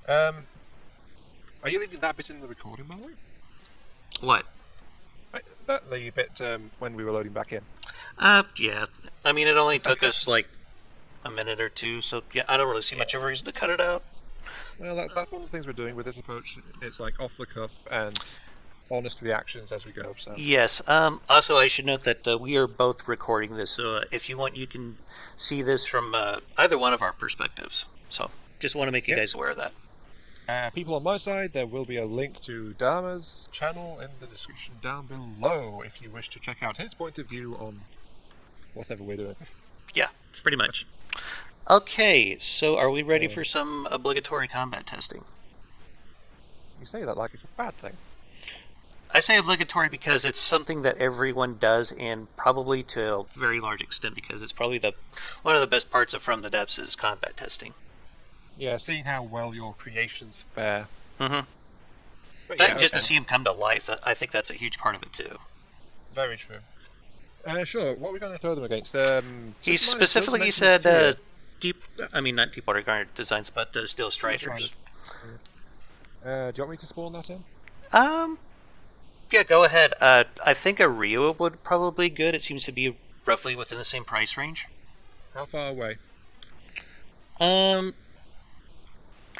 Are you leaving that bit in the recording, by the way? What? The bit when we were loading back in. Yeah. I mean, it only took us like a minute or two, so yeah, I don't really see much of a reason to cut it out. Well, that's one of the things we're doing with this approach. It's like off the cuff and honest reactions as we go. So. Yes. Also, I should note that we are both recording this, so if you want, you can see this from either one of our perspectives. So, just want to make you guys aware of that. People on my side, there will be a link to Dharma's channel in the description down below if you wish to check out his point of view on whatever we're doing. Yeah, pretty much. Okay, so are we ready for some obligatory combat testing? You say that like it's a bad thing. I say obligatory because it's something that everyone does, and probably to a very large extent because it's probably one of the best parts of From the Depths is combat testing. Yeah, seeing how well your creations fare. Mm-hmm. Just to see them come to life, I think that's a huge part of it too. Very true. Sure, what are we going to throw them against? He specifically said not Deepwater Garner designs, but Steel Striders. Do you want me to spawn that in? Yeah, go ahead. I think a Rio would probably be good. It seems to be roughly within the same price range. How far away?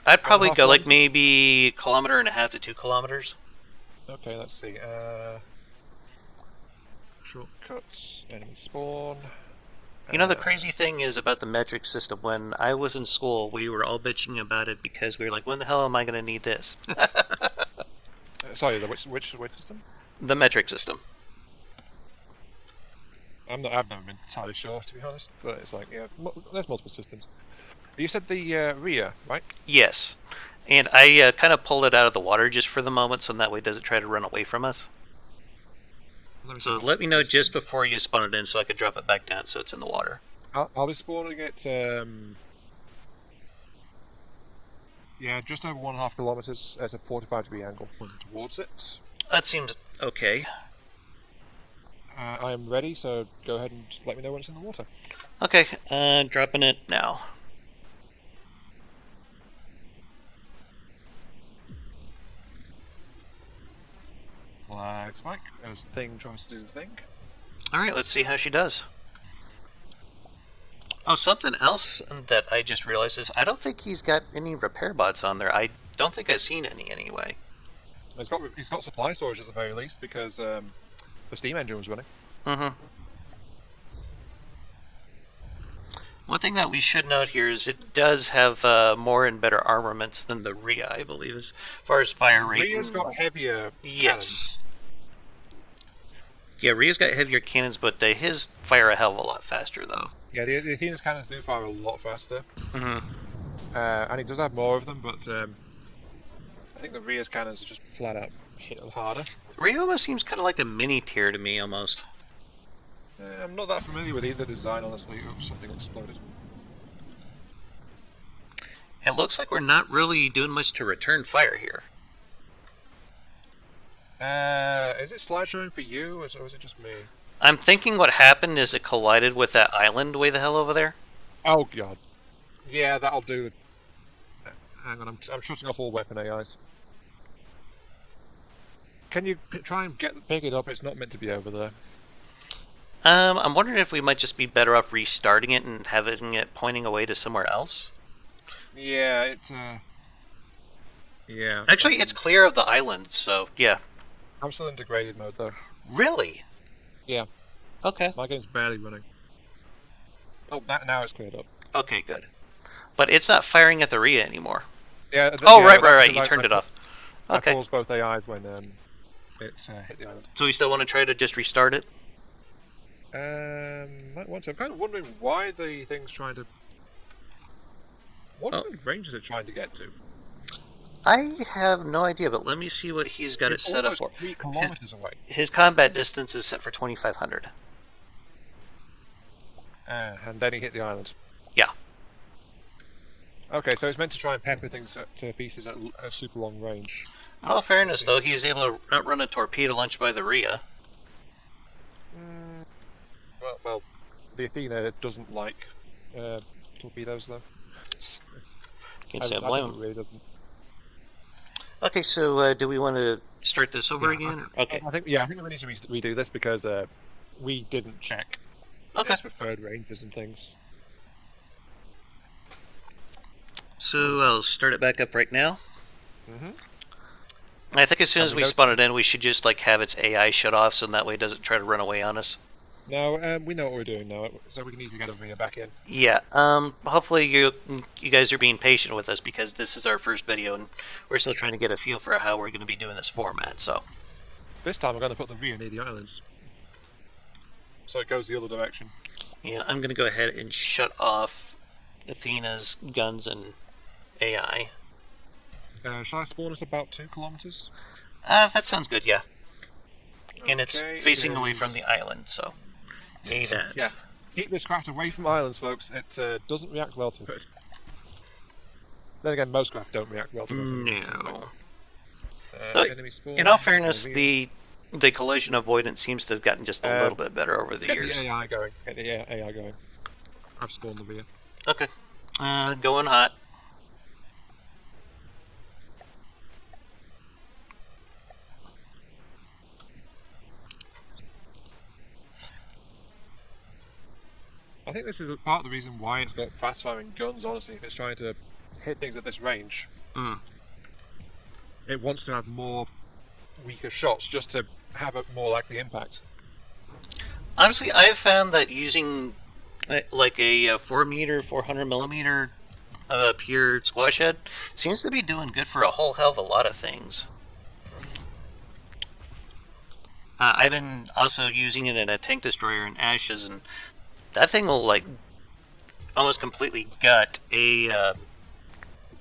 I'd probably go like maybe 1.5 to 2 kilometers. Okay, let's see. Shortcuts, enemy spawn. You know, the crazy thing is about the metric system, when I was in school, we were all bitching about it because we were like, when the hell am I going to need this? Sorry, which system? The metric system. I've never been entirely sure, to be honest, but it's like, yeah, there's multiple systems. You said the RIA, right? Yes. And I kind of pulled it out of the water just for the moment, so that way it doesn't try to run away from us. So let me know just before you spawn it in so I could drop it back down so it's in the water. I'll be spawning it, yeah, just over 1.5 kilometers at a 45-degree angle pointing towards it. That seems okay. I am ready, so go ahead and let me know when it's in the water. Okay, dropping it now. Flag spike, as the thing tries to do the thing. Alright, let's see how she does. Oh, something else that I just realized is I don't think he's got any repair bots on there. I don't think I've seen any anyway. He's got supply storage at the very least because the steam engine was running. Mm-hmm. One thing that we should note here is it does have more and better armaments than the Rhea, I believe, as far as fire rate. Rhea's got heavier cannons. Yeah, Rhea's got heavier cannons, but his fire a hell of a lot faster, though. Yeah, the Athena's cannons do fire a lot faster. Mm-hmm. And it does have more of them, but I think the Rhea's cannons are just flat out hit harder. Rhea almost seems kind of like a mini tier to me, almost. I'm not that familiar with either design, honestly. Oops, something exploded. It looks like we're not really doing much to return fire here. Is it slideshowing for you, or is it just me? I'm thinking what happened is it collided with that island way the hell over there. Oh god. Yeah, that'll do. Hang on, I'm shutting off all weapon AIs. Can you try and pick it up? It's not meant to be over there. I'm wondering if we might just be better off restarting it and having it pointing away to somewhere else. Yeah, yeah. Actually, it's clear of the island, so yeah. I'm still in degraded mode though. Really? Yeah. Okay. My game's barely running. Oh, now it's cleared up. Okay, good. But it's not firing at the Rhea anymore. Yeah. Right. You turned it off. Okay. I paused both AIs when it hit the island. So we still want to try to just restart it? Might want to. I'm kind of wondering why the thing's trying to. What kind of range is it trying to get to? I have no idea, but let me see what he's got it set up for. 3 kilometers away. His combat distance is set for 2,500. And then he hit the island. Yeah. Okay, so it's meant to try and pepper things to pieces at a super long range. In all fairness, though, he was able to outrun a torpedo launched by the Rhea. Well, the Athena doesn't like torpedoes, though. Can't say I blame him. Really doesn't. Okay, so do we want to start this over again? Okay. I think we need to redo this because we didn't check. Okay. Preferred ranges and things. So I'll start it back up right now. Mm-hmm. I think as soon as we spawn it in, we should just have its AI shut off, so that way it doesn't try to run away on us. No, we know what we're doing now, so we can easily get Athena back in. Yeah. Hopefully you guys are being patient with us because this is our first video and we're still trying to get a feel for how we're going to be doing this format. So This time I'm going to put the Rhea near the islands, so it goes the other direction. yeah, I'm going to go ahead and shut off Athena's guns and AI. Shall I spawn at about 2 kilometers? That sounds good. Yeah. And it's Okay, facing away from the island, so yay that. Yeah. Keep this craft away from islands, folks. It doesn't react well to it. Then again, most craft don't react well to it. No. Enemy spawn. In all fairness, the collision avoidance seems to have gotten just a little bit better over the years. Get the AI going. Get the AI going. I've spawned the Rhea. Okay. Going hot. I think this is a part of the reason why it's got fast-firing guns, honestly, if it's trying to hit things at this range. Mm. It wants to have more weaker shots just to have a more likely impact. Honestly, I've found that using like a 4-meter, 400mm pure squash head seems to be doing good for a whole hell of a lot of things. I've been also using it in a tank destroyer in Ashes, and that thing will like almost completely gut the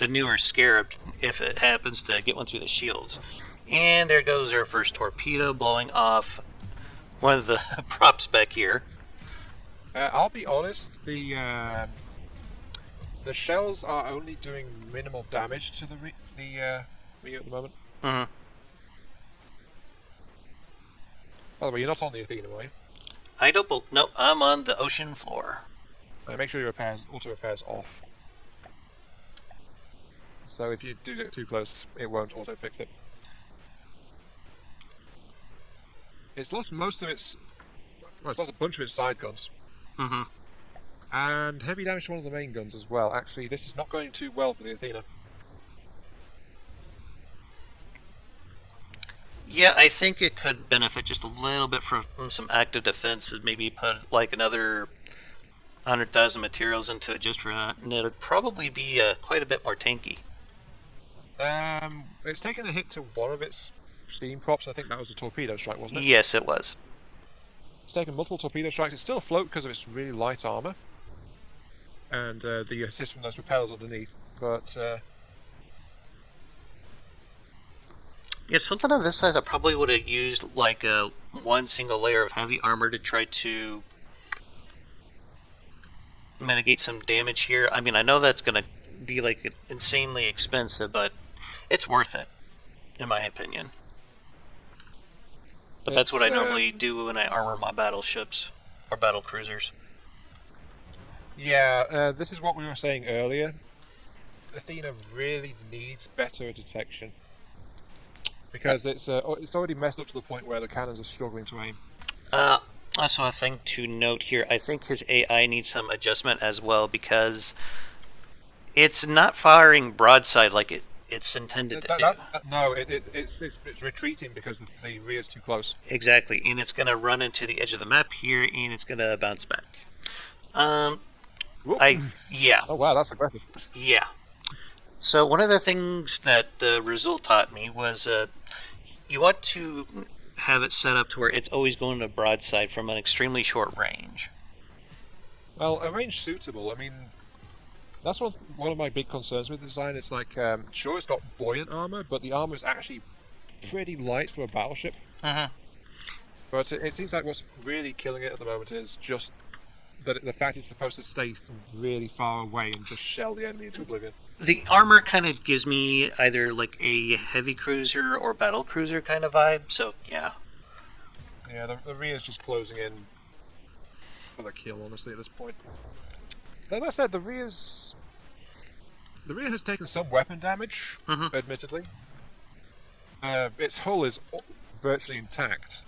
newer Scarab if it happens to get one through the shields. And there goes our first torpedo, blowing off one of the props back here. I'll be honest, the shells are only doing minimal damage to the Rhea at the moment. Mm-hmm. By the way, you're not on the Athena, are you? I don't. No, I'm on the ocean floor. Make sure your auto repairs off. So if you do get too close, it won't auto fix it. It's lost most of its. Well, it's lost a bunch of its side guns. Mm-hmm. And heavy damage to one of the main guns as well. Actually, this is not going too well for the Athena. Yeah, I think it could benefit just a little bit from some active defense and maybe put like another 100,000 materials into it just for that, and it'd probably be quite a bit more tanky. It's taken a hit to one of its steam props. I think that was a torpedo strike, wasn't it? Yes, it was. It's taken multiple torpedo strikes. It's still afloat because of its really light armor and the assist from those propellers underneath. But yeah, something of this size, I probably would have used like one single layer of heavy armor to try to mitigate some damage here. I mean, I know that's going to be like insanely expensive, but it's worth it, in my opinion. But that's what I normally do when I armor my battleships or battle cruisers. Yeah, this is what we were saying earlier. Athena really needs better detection because it's already messed up to the point where the cannons are struggling to aim. Also, a thing to note here, I think his AI needs some adjustment as well because it's not firing broadside like it's intended to do. No, it's retreating because the Rhea's too close. Exactly, and it's going to run into the edge of the map here, and it's going to bounce back. Yeah. Oh wow, that's aggressive. Yeah. So one of the things that Rizul taught me was you want to have it set up to where it's always going to broadside from an extremely short range. Well, a range suitable. I mean, that's one of my big concerns with the design. It's like, sure, it's got buoyant armor, but the armor is actually pretty light for a battleship. Uh-huh. But it seems like what's really killing it at the moment is just that the fact it's supposed to stay from really far away and just shell the enemy into oblivion. The armor kind of gives me either like a heavy cruiser or battle cruiser kind of vibe, so yeah. Yeah, the Rhea's just closing in for the kill, honestly, at this point. As I said, the Rhea has taken some weapon damage, admittedly. Its hull is virtually intact,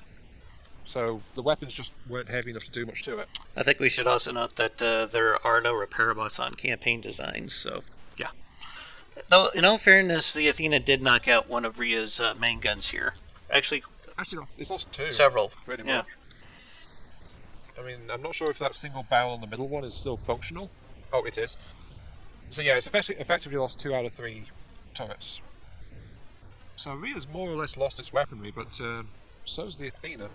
so the weapons just weren't heavy enough to do much to it. I think we should also note that there are no repair bots on campaign designs, so yeah. Though, in all fairness, the Athena did knock out one of Rhea's main guns here. Actually, no, it's lost two. Several, pretty yeah. much. I mean, I'm not sure if that single barrel on the middle one is still functional. Oh, it is. So yeah, it's effectively lost 2 out of 3 turrets. So Rhea's more or less lost its weaponry, but so's the Athena.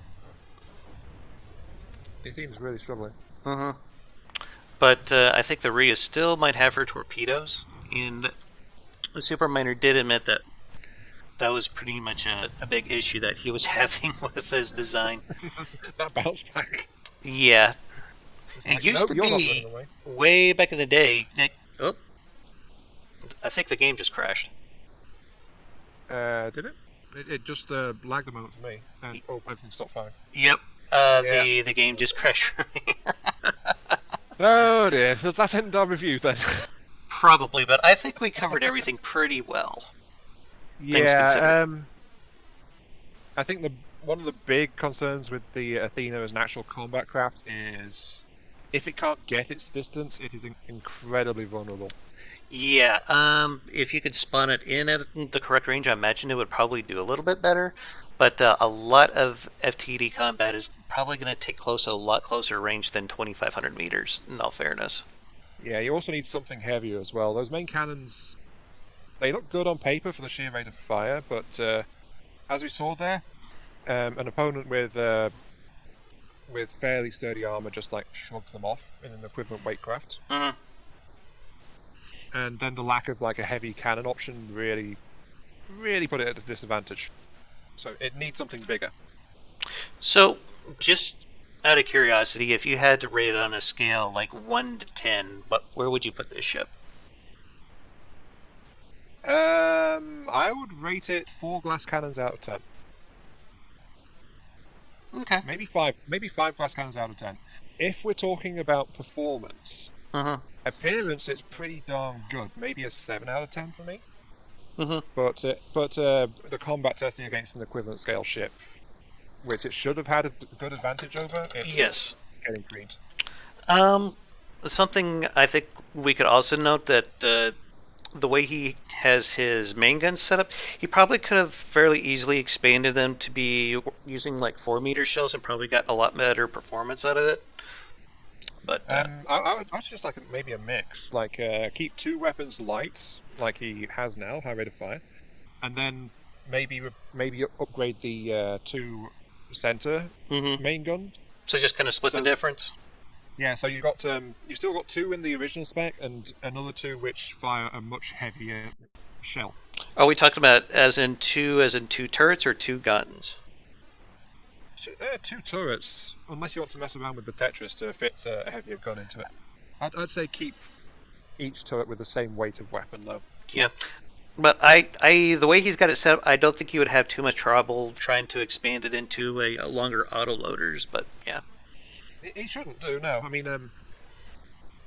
The Athena's really struggling. Mm-hmm. But I think the Rhea still might have her torpedoes, and the Superminer did admit that that was pretty much a big issue that he was having with his design. That bounce back. Yeah. It Like, used no, to you're not be, running away. way back in the day... Oh, I think the game just crashed. Did it? It just lagged a moment for me, and everything stopped firing. Yep. Yeah. The game just crashed for me. Oh dear, so that's ended our review then. Probably, but I think we covered everything pretty well. Yeah, I think one of the big concerns with the Athena as an actual combat craft is if it can't get its distance, it is incredibly vulnerable. Yeah, if you could spawn it in at the correct range, I imagine it would probably do a little bit better. But a lot of FTD combat is probably going to take a lot closer range than 2,500 meters, in all fairness. Yeah, you also need something heavier as well. Those main cannons, they look good on paper for the sheer rate of fire, but as we saw there, an opponent with fairly sturdy armor just like shrugs them off in an equivalent weight craft. Mm-hmm. And then the lack of like a heavy cannon option really put it at a disadvantage. So it needs something bigger. So, just out of curiosity, if you had to rate it on a scale like 1 to 10, where would you put this ship? I would rate it 4 glass cannons out of 10. Okay. Maybe 5 glass cannons out of 10. If we're talking about performance, appearance, it's pretty darn good. Maybe a 7 out of 10 for me. But the combat testing against an equivalent scale ship, which it should have had a good advantage over, it's getting greened. Something I think we could also note that the way he has his main guns set up, he probably could have fairly easily expanded them to be using like 4-meter shells and probably got a lot better performance out of it. But I would just like maybe a mix, like keep 2 weapons light, like he has now, high rate of fire, and then maybe upgrade the 2 center main guns. So just kind of split the difference. Yeah, so you still got 2 in the original spec, and another 2 which fire a much heavier shell. Oh, we talked about as in two turrets or 2 guns? 2 turrets, unless you want to mess around with the Tetris to fit a heavier gun into it. I'd say keep each turret with the same weight of weapon, though. Yeah, but the way he's got it set up, I don't think you would have too much trouble trying to expand it into a longer auto loaders. But yeah, he shouldn't do. No, I mean,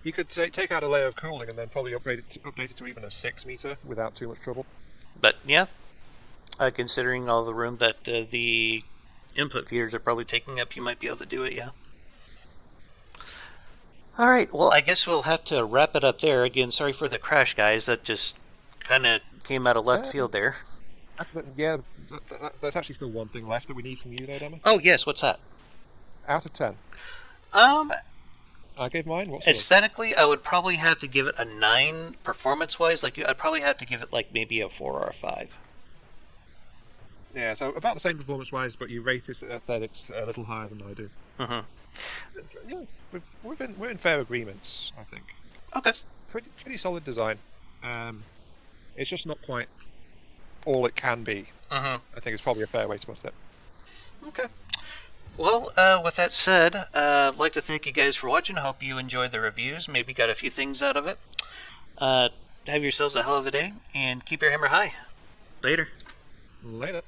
you could take out a layer of cooling and then probably update it to even a 6-meter without too much trouble. But yeah, considering all the room that the input feeders are probably taking up, you might be able to do it. Yeah. All right, well, I guess we'll have to wrap it up there. Again, sorry for the crash, guys. That just kind of came out of left field there. Yeah, there's actually still one thing left that we need from you there, Demo. Oh, yes, what's that? Out of 10. I gave mine. What's aesthetically, yours? I would probably have to give it a 9. Performance-wise, I'd probably have to give it like maybe a 4 or a 5. Yeah, so about the same performance-wise, but you rate its aesthetics a little higher than I do. Yeah, we're in fair agreements, I think. Okay. Pretty solid design. It's just not quite all it can be. I think it's probably a fair way to put it. Okay. Well, with that said, I'd like to thank you guys for watching. I hope you enjoyed the reviews. Maybe got a few things out of it. Have yourselves a hell of a day, and keep your hammer high. Later. Later.